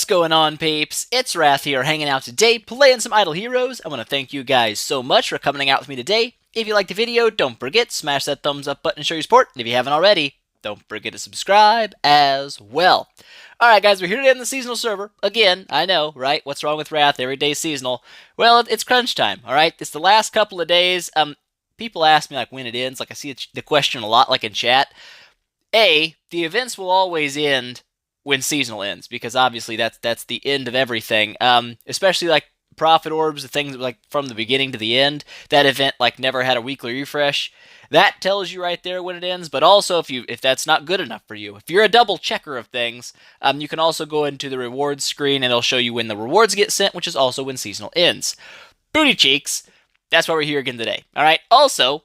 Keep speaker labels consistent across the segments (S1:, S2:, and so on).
S1: going on, peeps? It's Wrath here, hanging out today, playing some Idle Heroes. I want to thank you guys so much for coming out with me today. If you liked the video, don't forget, smash that thumbs up button to show your support. And if you haven't already, don't forget to subscribe as well. Alright guys, we're here today on the seasonal server. Again, I know, right? What's wrong with Wrath? Every day's seasonal. Well, it's crunch time, alright? It's the last couple of days. People ask me like when it ends. Like I see the question a lot like in chat. The events will always end when seasonal ends, because obviously that's the end of everything. Especially like profit orbs, the things like from the beginning to the end. That event like never had a weekly refresh. That tells you right there when it ends. But also if that's not good enough for you, if you're a double checker of things, you can also go into the rewards screen and it'll show you when the rewards get sent, which is also when seasonal ends. Booty cheeks. That's why we're here again today. All right. Also,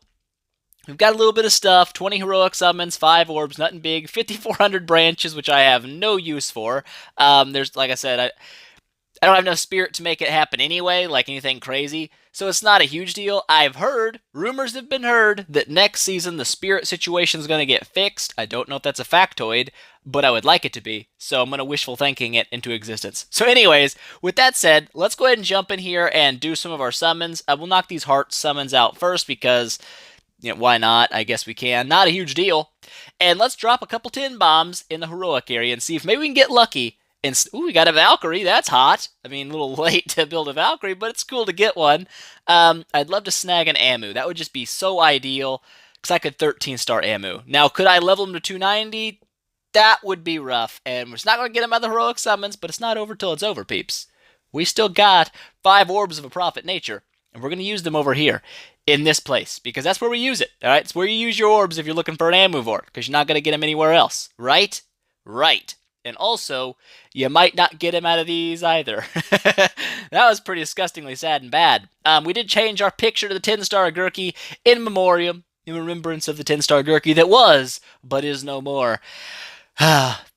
S1: we've got a little bit of stuff, 20 heroic summons, 5 orbs, nothing big, 5,400 branches, which I have no use for. There's, like I said, I don't have enough spirit to make it happen anyway, like anything crazy, so it's not a huge deal. I've heard, rumors have been heard, that next season the spirit situation is going to get fixed. I don't know if that's a factoid, but I would like it to be, so I'm going to wishful thinking it into existence. So anyways, with that said, let's go ahead and jump in here and do some of our summons. We'll knock these heart summons out first because... yeah, why not? I guess we can. Not a huge deal. And let's drop a couple tin bombs in the heroic area and see if maybe we can get lucky. And ooh, we got a Valkyrie. That's hot. I mean, a little late to build a Valkyrie, but it's cool to get one. I'd love to snag an Amu. That would just be so ideal, because I could 13-star Amu. Now, could I level him to 290? That would be rough. And we're just not going to get him out of the heroic summons, but it's not over till it's over, peeps. We still got 5 orbs of a prophet nature, and we're going to use them over here. In this place, because that's where we use it, alright? It's where you use your orbs if you're looking for an Amuvort, because you're not going to get them anywhere else, right? Right. And also, you might not get him out of these either. That was pretty disgustingly sad and bad. We did change our picture to the 10-star Gurky in memoriam, in remembrance of the 10-star Gurky that was, but is no more.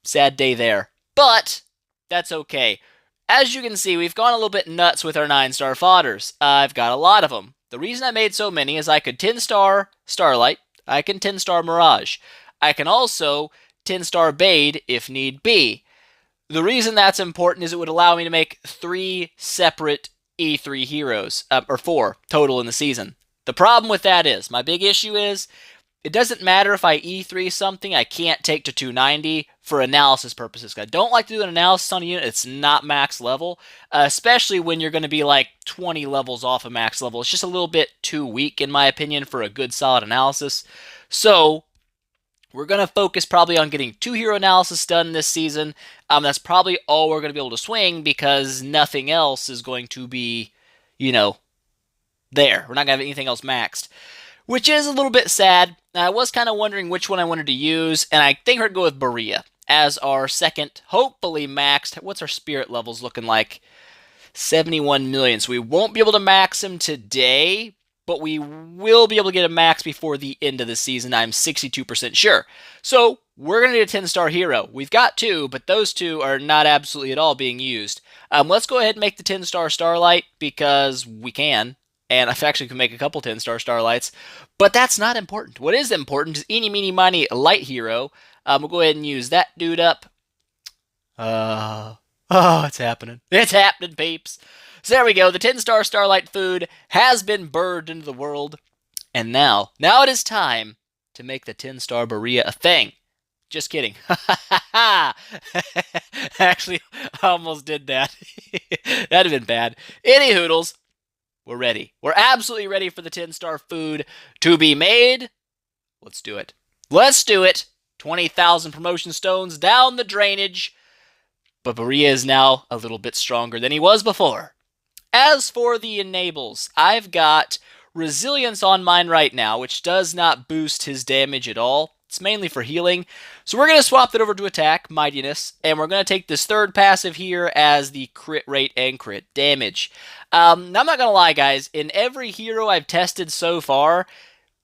S1: Sad day there. But, that's okay. As you can see, we've gone a little bit nuts with our 9-star fodders. I've got a lot of them. The reason I made so many is I could 10-star Starlight, I can 10-star Mirage. I can also 10-star Bade if need be. The reason that's important is it would allow me to make 3 separate E3 heroes, or 4 total in the season. The problem with that is, my big issue is, it doesn't matter if I E3 something I can't take to 290 for analysis purposes. I don't like to do an analysis on a unit that's not max level, especially when you're going to be like 20 levels off of max level. It's just a little bit too weak, in my opinion, for a good solid analysis. So, we're going to focus probably on getting 2 hero analysis done this season. That's probably all we're going to be able to swing, because nothing else is going to be, you know, there. We're not going to have anything else maxed, which is a little bit sad. I was kind of wondering which one I wanted to use, and I think we're going to go with Barea as our second, hopefully maxed. What's our spirit levels looking like? 71 million. So we won't be able to max him today, but we will be able to get a max before the end of the season. I'm 62% sure. So we're going to need a 10-star hero. We've got 2, but those 2 are not absolutely at all being used. Let's go ahead and make the 10-star Starlight, because we can. And I've actually can make a couple 10-star Starlights, but that's not important. What is important is eeny, meeny, miny, light hero. We'll go ahead and use that dude up. Oh, it's happening. It's happening, peeps. So there we go. The 10-star Starlight food has been birthed into the world. And now it is time to make the 10-star Barea a thing. Just kidding. Actually, I almost did that. That'd have been bad. Any hoodles. We're ready. We're absolutely ready for the 10-star food to be made. Let's do it. Let's do it. 20,000 promotion stones down the drainage. But Barea is now a little bit stronger than he was before. As for the enables, I've got resilience on mine right now, which does not boost his damage at all. It's mainly for healing. So we're going to swap that over to attack, mightiness, and we're going to take this third passive here as the crit rate and crit damage. Now, I'm not going to lie, guys. In every hero I've tested so far,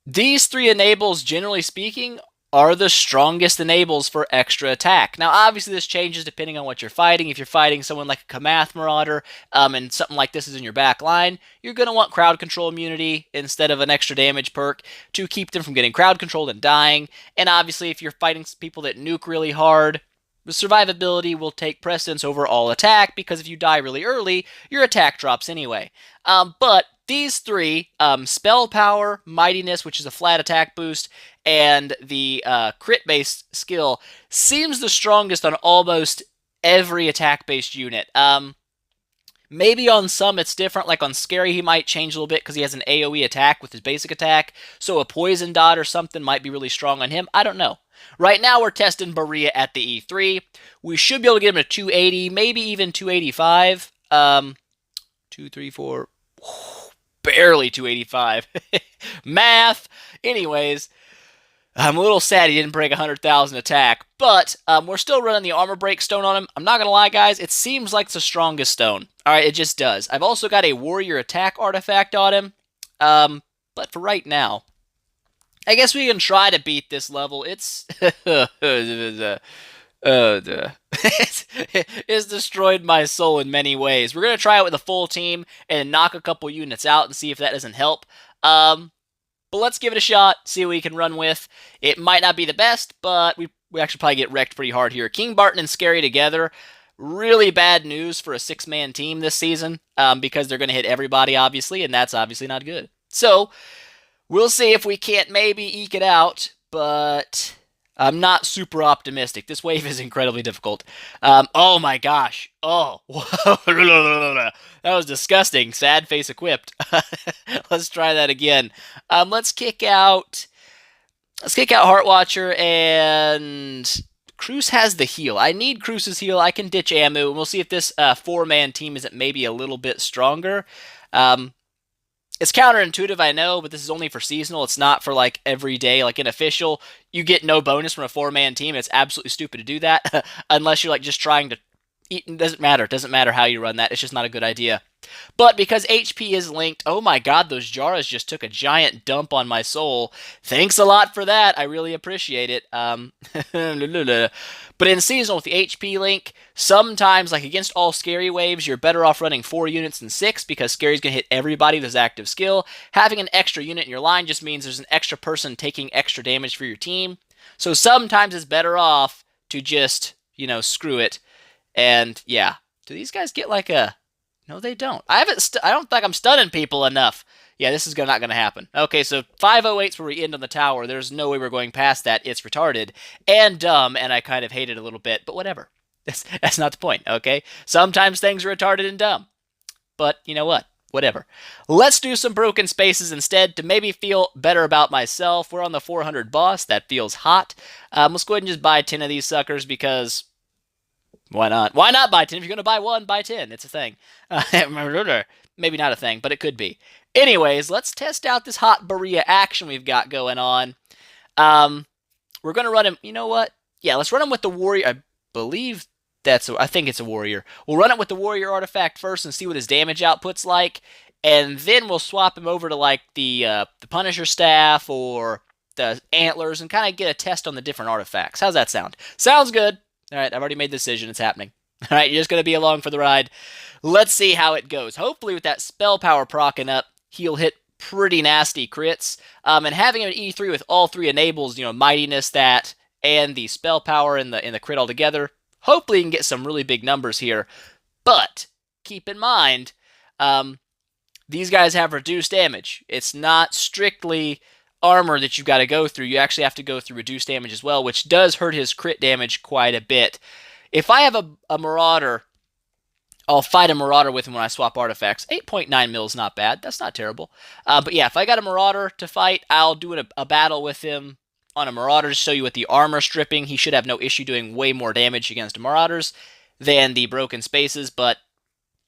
S1: these 3 enables, generally speaking, are the strongest enables for extra attack. Now, obviously, this changes depending on what you're fighting. If you're fighting someone like a Kamath Marauder, and something like this is in your back line, you're going to want crowd control immunity instead of an extra damage perk to keep them from getting crowd controlled and dying. And obviously, if you're fighting people that nuke really hard, The survivability will take precedence over all attack because if you die really early, your attack drops anyway. But these three, spell power, mightiness, which is a flat attack boost, and the crit-based skill, seems the strongest on almost every attack-based unit. Maybe on some it's different, like on Scary he might change a little bit because he has an AoE attack with his basic attack, so a poison dot or something might be really strong on him. I don't know. Right now we're testing Barea at the E3. We should be able to get him to 280, maybe even 285. 2, 3, 4, barely 285. Math. Anyways, I'm a little sad he didn't break 100,000 attack, but we're still running the armor break stone on him. I'm not going to lie, guys, it seems like it's the strongest stone. Alright, it just does. I've also got a warrior attack artifact on him, but for right now, I guess we can try to beat this level. It's it's destroyed my soul in many ways. We're going to try it with a full team and knock a couple units out and see if that doesn't help. But let's give it a shot, see what we can run with. It might not be the best, but we actually probably get wrecked pretty hard here. King Barton and Scary together. Really bad news for a 6-man team this season because they're going to hit everybody, obviously, and that's obviously not good. So, we'll see if we can't maybe eke it out, but I'm not super optimistic. This wave is incredibly difficult. Oh my gosh. Oh, that was disgusting. Sad face equipped. Let's try that again. Let's kick out Heartwatcher, and Cruz has the heal. I need Cruz's heal. I can ditch Amu, and we'll see if this 4-man team isn't maybe a little bit stronger. It's counterintuitive, I know, but this is only for seasonal. It's not for, like, every day. Like, in official, you get no bonus from a 4-man team. It's absolutely stupid to do that, unless you're, like, just trying to eat. It doesn't matter. It doesn't matter how you run that. It's just not a good idea. But because HP is linked, oh my god, those Jaras just took a giant dump on my soul. Thanks a lot for that. I really appreciate it. But in seasonal with the HP link, sometimes, like against all Scary waves, you're better off running 4 units than 6 because Scary's going to hit everybody with his active skill. Having an extra unit in your line just means there's an extra person taking extra damage for your team. So sometimes it's better off to just, screw it. And yeah, do these guys get like a... No, they don't. I don't think I'm stunning people enough. Yeah, this is not going to happen. Okay, so 508's where we end on the tower. There's no way we're going past that. It's retarded and dumb, and I kind of hate it a little bit, but whatever. That's not the point, okay? Sometimes things are retarded and dumb. But you know what? Whatever. Let's do some broken spaces instead to maybe feel better about myself. We're on the 400 boss. That feels hot. Let's go ahead and just buy 10 of these suckers because... Why not? Why not buy 10? If you're going to buy one, buy 10. It's a thing. Maybe not a thing, but it could be. Anyways, let's test out this hot Barea action we've got going on. We're going to run him... You know what? Yeah, let's run him with the warrior. I think it's a warrior. We'll run it with the warrior artifact first and see what his damage output's like. And then we'll swap him over to like the Punisher staff or the antlers and kind of get a test on the different artifacts. How's that sound? Sounds good. All right, I've already made the decision. It's happening. All right, you're just going to be along for the ride. Let's see how it goes. Hopefully with that spell power proccing up, he'll hit pretty nasty crits. And having an E3 with all 3 enables, mightiness, that, and the spell power and the crit all together, hopefully you can get some really big numbers here. But keep in mind, these guys have reduced damage. It's not strictly armor that you've got to go through. You actually have to go through reduced damage as well, which does hurt his crit damage quite a bit. If I have a Marauder, I'll fight a Marauder with him when I swap artifacts. 8.9 mil is not bad. That's not terrible. But yeah, if I got a Marauder to fight, I'll do a battle with him on a Marauder to show you what the armor stripping. He should have no issue doing way more damage against Marauders than the broken spaces, but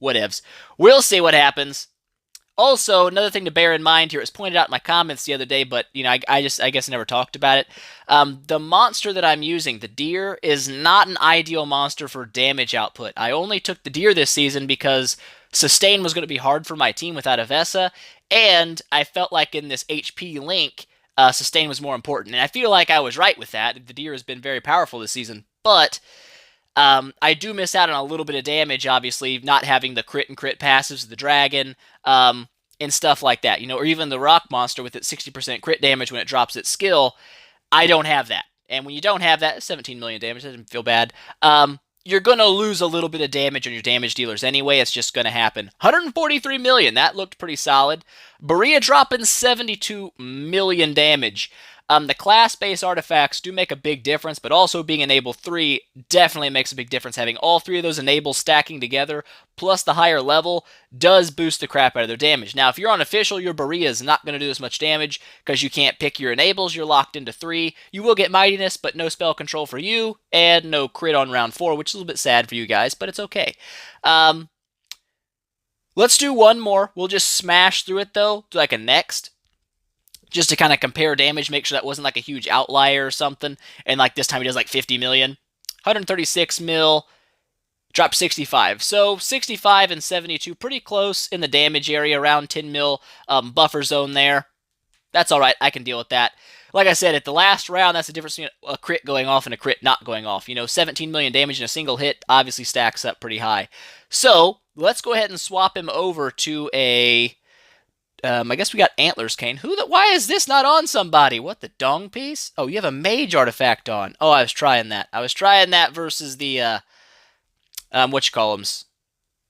S1: whatevs. We'll see what happens. Also, another thing to bear in mind here, it was pointed out in my comments the other day, but I guess I never talked about it. The monster that I'm using, the deer, is not an ideal monster for damage output. I only took the deer this season because sustain was going to be hard for my team without a Vesa, and I felt like in this HP link, sustain was more important. And I feel like I was right with that. The deer has been very powerful this season, but I do miss out on a little bit of damage, obviously, not having the crit and crit passives of the dragon, and stuff like that, or even the rock monster with its 60% crit damage when it drops its skill. I don't have that, And when you don't have that, 17 million damage, doesn't feel bad. You're going to lose a little bit of damage on your damage dealers anyway. It's just going to happen. 143 million, that looked pretty solid. Barea dropping 72 million damage. The class-based artifacts do make a big difference, but also being Enable 3 definitely makes a big difference. Having all three of those enables stacking together, plus the higher level, does boost the crap out of their damage. Now, if you're on official, your Barea is not going to do as much damage because you can't pick your enables. You're locked into 3. You will get mightiness, but no spell control for you, and no crit on round 4, which is a little bit sad for you guys, but it's okay. Let's do one more. We'll just smash through it, though, to like a next, just to kind of compare damage, make sure that wasn't like a huge outlier or something. And like this time he does like 50 million. 136 mil, dropped 65. So 65 and 72, pretty close in the damage area, around 10 mil buffer zone there. That's all right, I can deal with that. Like I said, at the last round, that's the difference between a crit going off and a crit not going off. You know, 17 million damage in a single hit obviously stacks up pretty high. So let's go ahead and swap him over to a... I guess we got Antlers Cane. Why is this not on somebody? What, the dong piece? Oh, you have a mage artifact on. Oh, I was trying that. I was trying that versus the, whatchamacallums.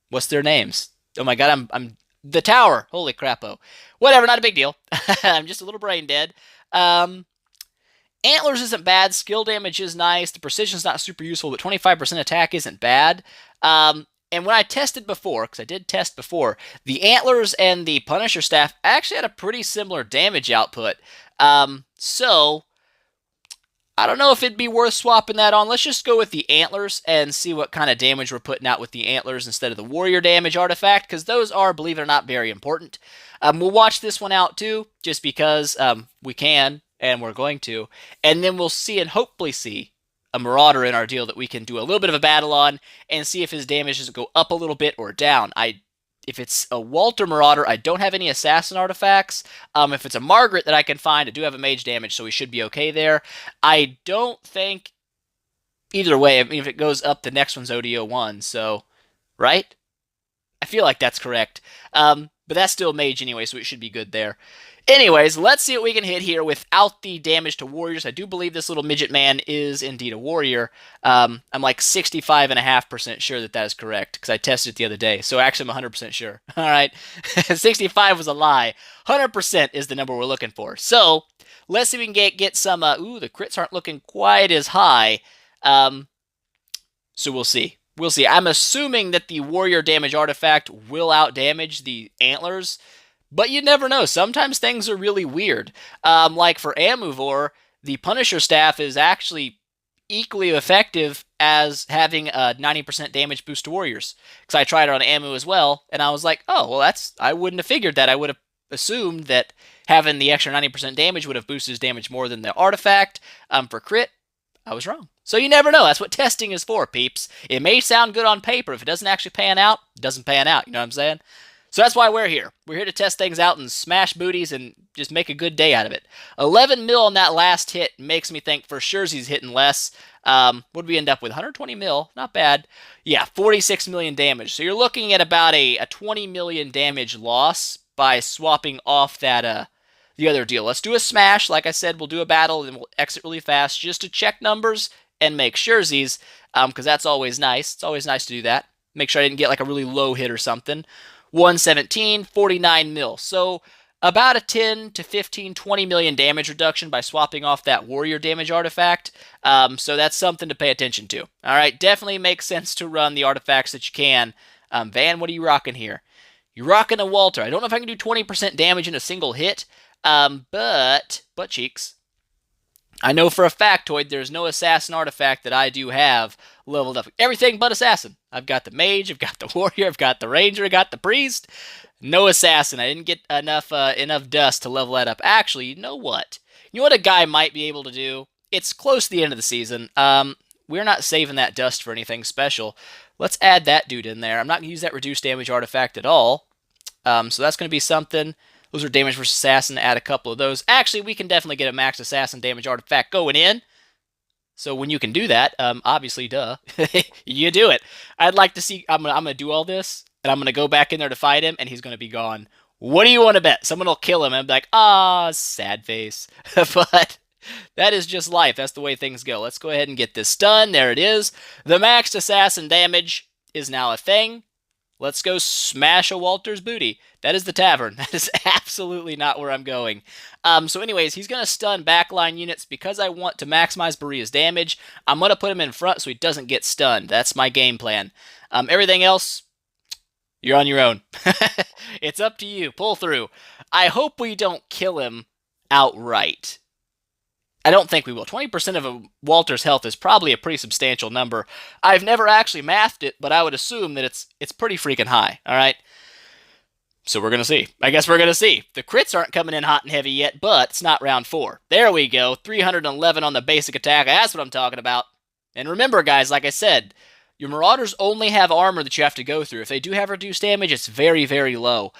S1: What's their names? Oh my god, I'm the tower. Holy crapo. Whatever, not a big deal. I'm just a little brain dead. Antlers isn't bad. Skill damage is nice. The precision's not super useful, but 25% attack isn't bad. And when I tested before, because I did test before, the Antlers and the Punisher Staff actually had a pretty similar damage output. So, I don't know if it'd be worth swapping that on. Let's just go with the Antlers and see what kind of damage we're putting out with the Antlers instead of the Warrior Damage artifact, because those are, believe it or not, very important. We'll watch this one out too, just because we can, and we're going to. And then we'll see and hopefully see a Marauder in our deal that we can do a little bit of a battle on and see if his damage doesn't go up a little bit or down. If it's a Walter Marauder, I don't have any Assassin artifacts. If it's a Margaret that I can find, I do have a mage damage, so we should be okay there. I don't think... Either way, I mean, if it goes up, the next one's ODO1, so... Right? I feel like that's correct. But that's still mage anyway, so it should be good there. Anyways, let's see what we can hit here without the damage to warriors. I do believe this little midget man is indeed a warrior. I'm like 65.5% sure that that is correct, because I tested it the other day. So actually, I'm 100% sure. All right, 65 was a lie. 100% is the number we're looking for. So let's see if we can get some... ooh, the crits aren't looking quite as high. So we'll see. We'll see. I'm assuming that the warrior damage artifact will outdamage the Antlers, but you never know. Sometimes things are really weird. Like for Amuvor, the Punisher Staff is actually equally effective as having a 90% damage boost to warriors. Because I tried it on Amu as well, and I was like, oh, well, I wouldn't have figured that. I would have assumed that having the extra 90% damage would have boosted his damage more than the artifact. For crit, I was wrong. So you never know. That's what testing is for, peeps. It may sound good on paper. If it doesn't actually pan out, it doesn't pan out. You know what I'm saying? So that's why we're here. We're here to test things out and smash booties and just make a good day out of it. 11 mil on that last hit makes me think for sure he's hitting less. What did we end up with? 120 mil. Not bad. Yeah, 46 million damage. So you're looking at about a 20 million damage loss by swapping off that the other deal. Let's do a smash. Like I said, we'll do a battle and we'll exit really fast just to check numbers and make surezies, because that's always nice. It's always nice to do that. Make sure I didn't get like a really low hit or something. 117, 49 mil. So about a 10 to 15, 20 million damage reduction by swapping off that warrior damage artifact. So that's something to pay attention to. All right, definitely makes sense to run the artifacts that you can. Van, what are you rocking here? You're rocking a Walter. I don't know if I can do 20% damage in a single hit, but butt cheeks. I know for a factoid there's no assassin artifact that I do have leveled up. Everything but assassin. I've got the mage, I've got the warrior, I've got the ranger, I've got the priest. No assassin. I didn't get enough dust to level that up. Actually, you know what? You know what a guy might be able to do? It's close to the end of the season. We're not saving that dust for anything special. Let's add that dude in there. I'm not going to use that reduced damage artifact at all. So that's going to be something. Those are damage versus assassin. Add a couple of those. Actually, we can definitely get a max assassin damage artifact going in. So when you can do that, obviously, duh, you do it. I'd like to see. I'm gonna do all this, and I'm gonna go back in there to fight him, and he's gonna be gone. What do you want to bet? Someone will kill him, and be like, ah, sad face. But That is just life. That's the way things go. Let's go ahead and get this done. There it is. The maxed assassin damage is now a thing. Let's go smash a Walter's booty. That is the tavern. That is absolutely not where I'm going. So anyways, he's going to stun backline units. Because I want to maximize Barea's damage, I'm going to put him in front so he doesn't get stunned. That's my game plan. Everything else, you're on your own. It's up to you. Pull through. I hope we don't kill him outright. I don't think we will. 20% of a Walter's health is probably a pretty substantial number. I've never actually mathed it, but I would assume that it's pretty freaking high, all right? So we're going to see. I guess we're going to see. The crits aren't coming in hot and heavy yet, but it's not round 4. There we go. 311 on the basic attack. That's what I'm talking about. And remember, guys, like I said, your Marauders only have armor that you have to go through. If they do have reduced damage, it's very, very low.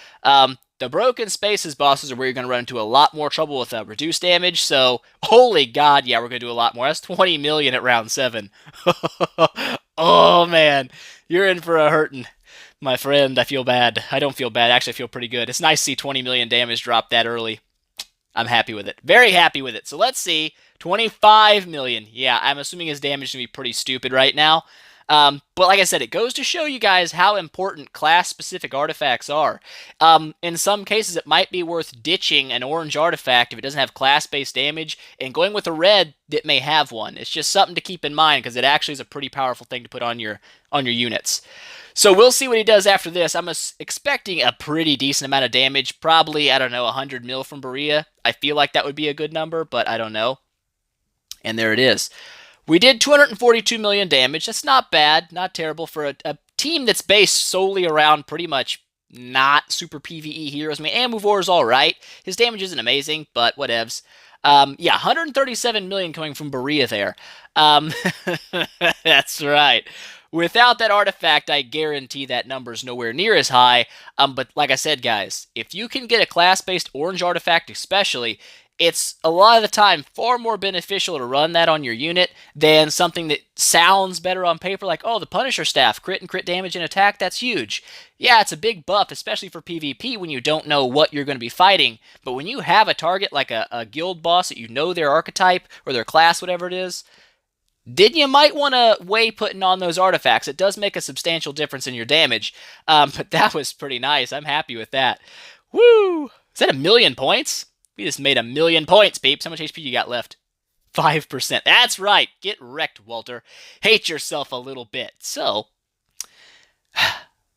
S1: The broken spaces bosses are where you're going to run into a lot more trouble with reduced damage, so holy god, yeah, we're going to do a lot more. That's 20 million at round 7. Oh man, you're in for a hurtin', my friend. I feel bad. I don't feel bad. Actually, I feel pretty good. It's nice to see 20 million damage drop that early. I'm happy with it. Very happy with it. So let's see. 25 million. Yeah, I'm assuming his damage is going to be pretty stupid right now. But like I said, it goes to show you guys how important class-specific artifacts are. In some cases, it might be worth ditching an orange artifact if it doesn't have class-based damage and going with a red that may have one. It's just something to keep in mind because it actually is a pretty powerful thing to put on your units. So we'll see what he does after this. I'm expecting a pretty decent amount of damage. Probably, I don't know, 100 mil from Barea. I feel like that would be a good number, but I don't know. And there it is. We did 242 million damage. That's not bad, not terrible for a team that's based solely around pretty much not super PvE heroes. I mean, Amuvor is all right. His damage isn't amazing, but whatevs. Yeah, 137 million coming from Barea there. That's right. Without that artifact, I guarantee that number's nowhere near as high. But like I said, guys, if you can get a class-based orange artifact especially, it's a lot of the time far more beneficial to run that on your unit than something that sounds better on paper, like, oh, the Punisher staff, crit and crit damage and attack, that's huge. Yeah, it's a big buff, especially for PvP when you don't know what you're going to be fighting, but when you have a target like a guild boss that you know their archetype or their class, whatever it is, then you might want to weigh putting on those artifacts. It does make a substantial difference in your damage, but that was pretty nice. I'm happy with that. Woo! Is that 1,000,000 points? We just made 1,000,000 points, peeps. How much HP you got left? 5%. That's right. Get wrecked, Walter. Hate yourself a little bit. So,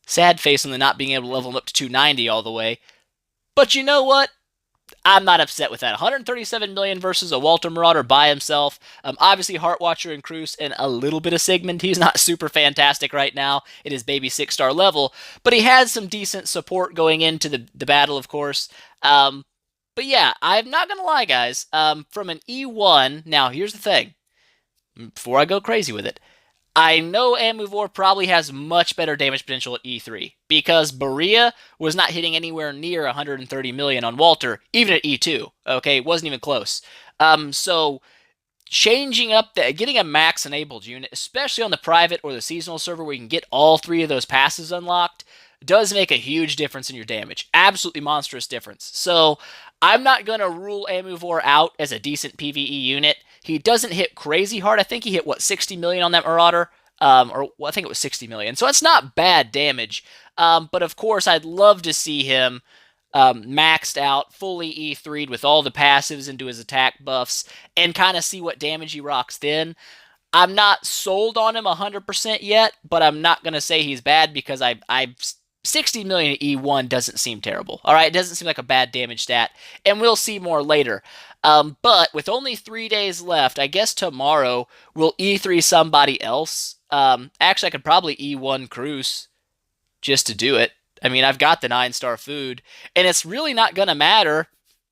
S1: sad face on the not being able to level him up to 290 all the way. But you know what? I'm not upset with that. 137 million versus a Walter Marauder by himself. Obviously, Heartwatcher and Cruz and a little bit of Sigmund. He's not super fantastic right now at his baby 6-star level, but he has some decent support going into the battle, of course. But yeah, I'm not going to lie, guys. From an E1, now here's the thing. Before I go crazy with it, I know Amuvor probably has much better damage potential at E3 because Barea was not hitting anywhere near 130 million on Walter, even at E2. Okay, it wasn't even close. So changing up getting a max enabled unit, especially on the private or the seasonal server where you can get all 3 of those passes unlocked, does make a huge difference in your damage. Absolutely monstrous difference. So I'm not going to rule Amuvor out as a decent PvE unit. He doesn't hit crazy hard. I think he hit, 60 million on that Marauder? I think it was 60 million. So it's not bad damage. But of course, I'd love to see him maxed out, fully E3'd with all the passives into his attack buffs, and kind of see what damage he rocks then. I'm not sold on him 100% yet, but I'm not going to say he's bad because I've 60 million at E1 doesn't seem terrible. All right, it doesn't seem like a bad damage stat, and we'll see more later. But with only 3 days left, I guess tomorrow we'll E3 somebody else. Actually, I could probably E1 Cruz just to do it. I mean, I've got the 9-star food, and it's really not going to matter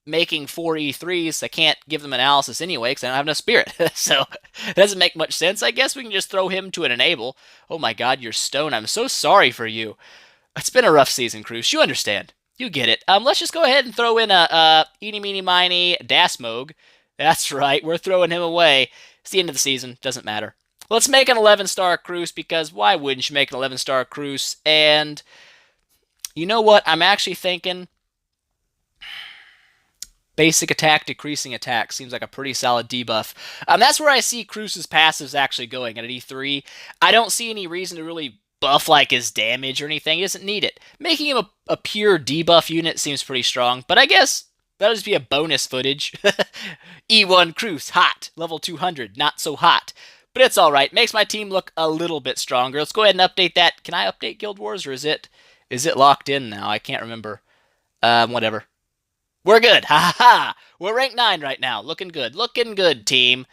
S1: making 4 E3s. I can't give them analysis anyway because I don't have enough spirit. So it doesn't make much sense. I guess we can just throw him to an enable. Oh my god, you're stoned. I'm so sorry for you. It's been a rough season, Cruz. You understand. You get it. Let's just go ahead and throw in a eeny, meeny, miny Dasmog. That's right. We're throwing him away. It's the end of the season. Doesn't matter. Let's make an 11-star Cruz because why wouldn't you make an 11-star Cruz? And you know what? I'm actually thinking Basic attack, decreasing attack seems like a pretty solid debuff. That's where I see Cruce's passives actually going at an E3. I don't see any reason to really buff like his damage or anything. He doesn't need it. Making him a pure debuff unit seems pretty strong, but I guess that'll just be a bonus footage. E1 Cruce, hot. Level 200, not so hot. But it's alright. Makes my team look a little bit stronger. Let's go ahead and update that. Can I update Guild Wars, or is it locked in now? I can't remember. Whatever. We're good. Ha ha ha. We're rank 9 right now. Looking good. Looking good, team.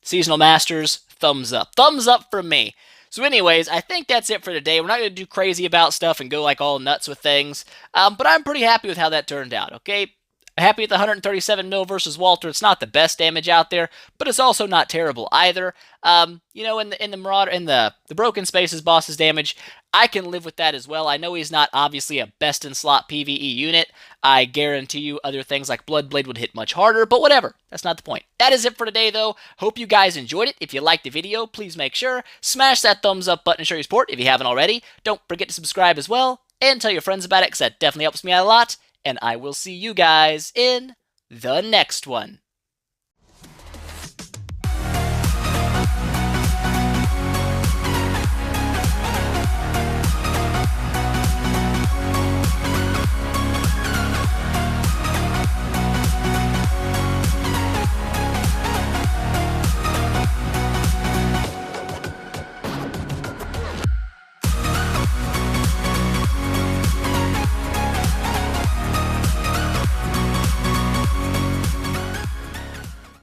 S1: Seasonal Masters, thumbs up. Thumbs up from me. So anyways, I think that's it for today. We're not going to do crazy about stuff and go like all nuts with things. But I'm pretty happy with how that turned out, okay? Happy with the 137 mil versus Walter. It's not the best damage out there, but it's also not terrible either. You know, in the Marauder, in the Broken Spaces boss's damage, I can live with that as well. I know he's not obviously a best in slot PvE unit. I guarantee you other things like Bloodblade would hit much harder, but whatever. That's not the point. That is it for today, though. Hope you guys enjoyed it. If you liked the video, please make sure smash that thumbs up button to show your support if you haven't already. Don't forget to subscribe as well, and tell your friends about it, because that definitely helps me out a lot. And I will see you guys in the next one.